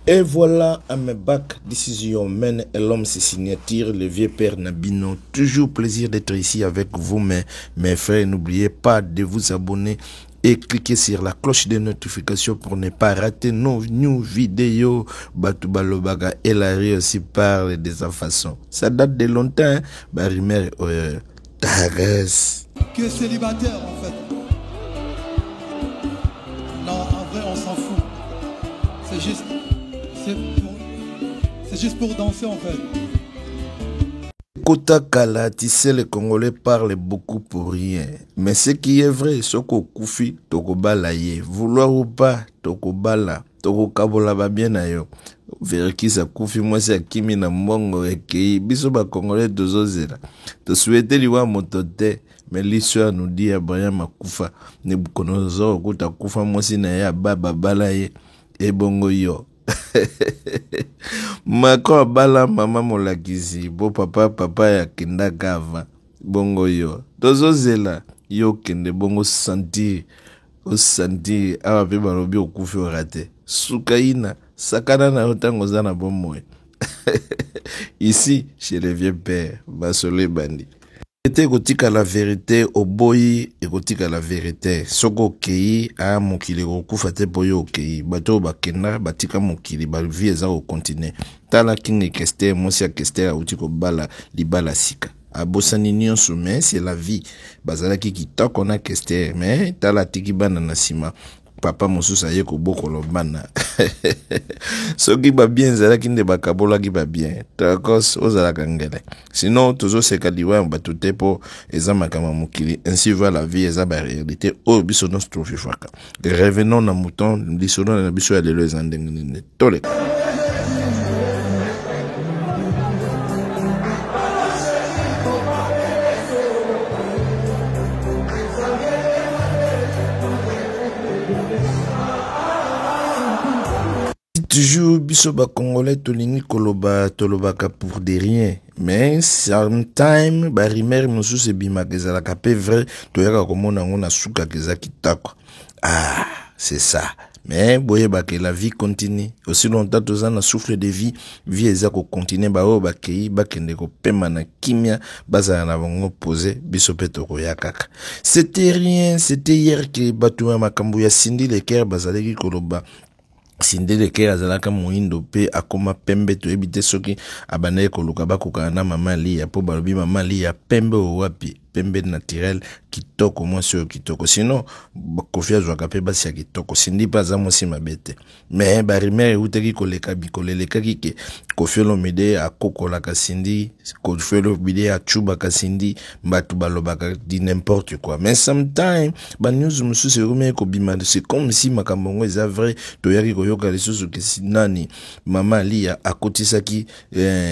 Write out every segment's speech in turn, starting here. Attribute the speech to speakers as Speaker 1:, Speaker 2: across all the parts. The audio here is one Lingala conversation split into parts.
Speaker 1: Et voilà, à mes bacs, décision mène et l'homme ses signatures, le vieux père Nabino. Toujours plaisir d'être ici avec vous, mes frères. N'oubliez pas de vous abonner et cliquer sur la cloche de notification pour ne pas rater nos new vidéos. Batu Balobaga et Larry aussi parle de sa façon. Ça date de longtemps, hein? Barimer, Tares.
Speaker 2: Que célibataire en fait. Non, en vrai, on s'en fout. C'est juste pour danser en fait.
Speaker 1: Kota Kala, tu sais, les Congolais parlent beaucoup pour rien. Mais ce qui est vrai, c'est qu'au Koufi, Tokobala ye. Vouloir ou pas, Tokobala, Tokokabola va bien ayo. Vériki sa Koufi, moi c'est Kimi na Mbongo et biso ba Congolais tozozela. To souhaiter liwa motote, mais l'histoire nous dit Abraham Makufa, Nebuchadnezzar Kuta Kufa, moi si na ya baba bala ye, et bongo yo. Mako bala mama molakisi bo papa ya kenda gava bongo yo tozo zela yo kende bongo sentir awa pe balobi okufi orate sukaina sakana na otango zana bomoe. Ici chez les vieux pères basole bandi ekotika la vérité oboyi ekotika la vérité soko okei a mokili kokufa te po yo okei bato bakenda batika mokili bavie eza kokontinue tala kingi Kester mosi ya Kester auti kobala libala sika abosani nyonso mais c'est la vie bazalaki kitoko na Kester mais tala tiki bana na nsima papa mosusu aye kobokolo bana soki babien ezalaki nde bakabolaki babien takos ozalaka ngele sinon tozoseka liwa bato te mpo eza makambo mokili ainsi va la vie eza baréalité oyo biso nyonso tofifaka revenons na mouton lisono na biso ya lelo eza ndenge nini toleka. Toujours biso ba Congolais tolingi koloba tolobaka pour de rien mais sometime ba rimer mosusu ebimaka ezalaka pe vrai toyaka komona ngo na suka keza kitako. Ah, c'est ça. Mais boyeba que la vie continue. Aussi longtemps toza na souffle de vie eza ko continuer ba o bakei bakende ko pema na kimia bazala na bango posé biso pe tokoya kaka. C'était rien, c'était hier que batu ya makambo ya Cindy Leker bazalaki koloba Cindy Leker azalaka moindo pe akoma pembe to ebite soki abanaye koluka bakoka na mama Lia po balobi mama Lia pembe o wapi pembe naturel kitoko mwasi oyo kitoko sinon Kofi azwaka pe basi ya kitoko Cindy pa aza mwasi mabete mais barimer eutaki koleka bikolo elekaki ke Kofi Olomide akokolaka Cindy Kofi Olomide achubaka Cindy bato balobaka di n'importe quoi mais sometime banews mosusu ekomeki kobima c'est comme si makambo ngo eza vrai toyaki koyoka lisusu ke nani mama Lia akotisaki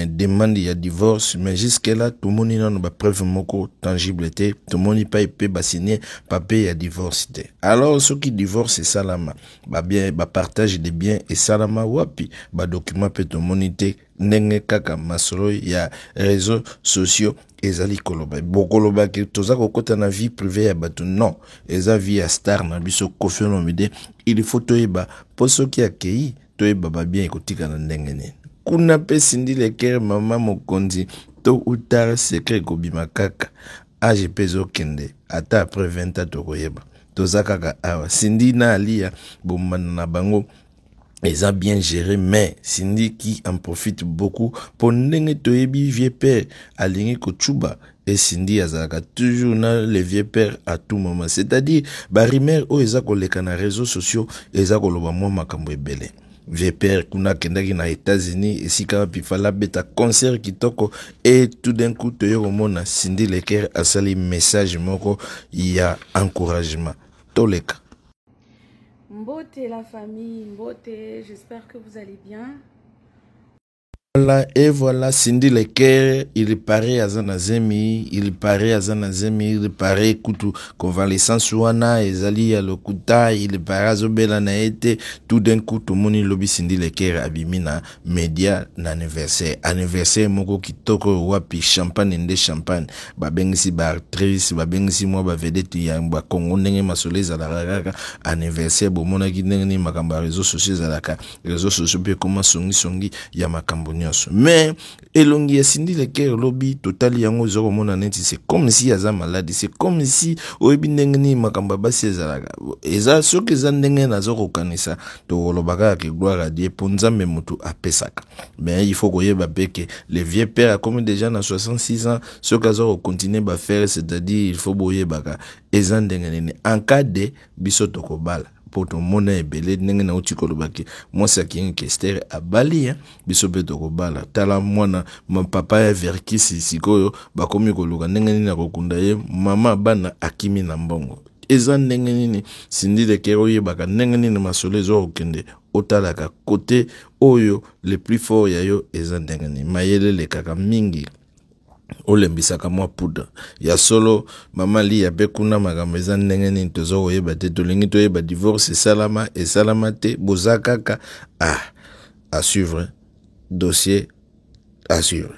Speaker 1: demande ya divorce mais jusque là tomoni nano bapreuve moko tangible te tomoni pa epe basigner papier ya divorce te alors ceux qui divorce esalama babien bapartage de biens esalama wapi badocument pe tomoni te ndenge kaka masolo ya réseaux sociaux ezali koloba bokoloba ke toza kokota na vie privée ya bato non eza vie ya star na biso Kofi Olomide il faut toyeba po soki akei toyeba babien ekotika na ndenge nini kuna pe Cindy Leker mama mokonzi to utara secret kobima kaka age pezo kende ata après 20 ans tokoyeba toza kaka awa Cindy na Alia bomana na bango eza bien géré mais Cindy qui en profite beaucoup pour ndenge toyebi vieux père alingi kochuba et Cindy azalaka toujours na le vieux père à tout moment c'est-à-dire barimer o eza koleka na réseaux sociaux eza koloba mwa makambo ebele vieux père kuna kendaki na États-Unis esika pifala beta concert kitoko et tout d'un coup toyoko mona Cindy Leker asali message moko ya encouragement toleka.
Speaker 3: Mbote la famille, Mbote, j'espère que vous allez bien.
Speaker 1: Voilà, Cindy Leker, il paraît à Zanazemi, il paraît kutu convalescence wana, ezali à lokuta, il paraît à Zobela naete, tout d'un coup, tout moni lobby Cindy Leker abimina, média anniversaire moko kitoko wapi, champagne nde champagne, babengisi ba actrice, babengisi mwa ba vedette ya mba Kongo ndenge masole zalaraka, anniversaire bomona ki ndenge ni makamba réseaux sociaux zalaka, réseaux sociaux pe koma songi ya makambo. Mais elongi ya Cindy Leker lobby total yango zoko mona neti, c'est comme si yaza malade, c'est comme si oyebi ndenge ni makamba basi ezalaka eza soki eza ndenge na zoko kanisa to lobaka ke gloire à Dieu pour nzambe mutu apesaka. Mais il faut koyeba beke les vieux pères comme déjà na 66 ans soki azoko continuer ba faire, c'est-à-dire il faut boyebaka eza ndenge nene en cas de biso tokobala poto mona ebele ndenge na uti kolobaki mwasi akingi Kester abali biso pe tokobala tala mwana papa ya verkisi sikoyo bakomi koluka ndenge nini akokunda ye mama bana akimi na mbongo eza ndenge nini Cindy Leker oyebaka ndenge nini masolo ezokende otalaka kote oyo le plus fort ya yo eza ndenge nini mayele lekaka mingi olembisaka mwa poudre ya solo mama li ya bekuna makambo eza ndenge nini tozo koyeba te tolingi toyeba divorce esalama te boza kaka à suivre dossier à suivre.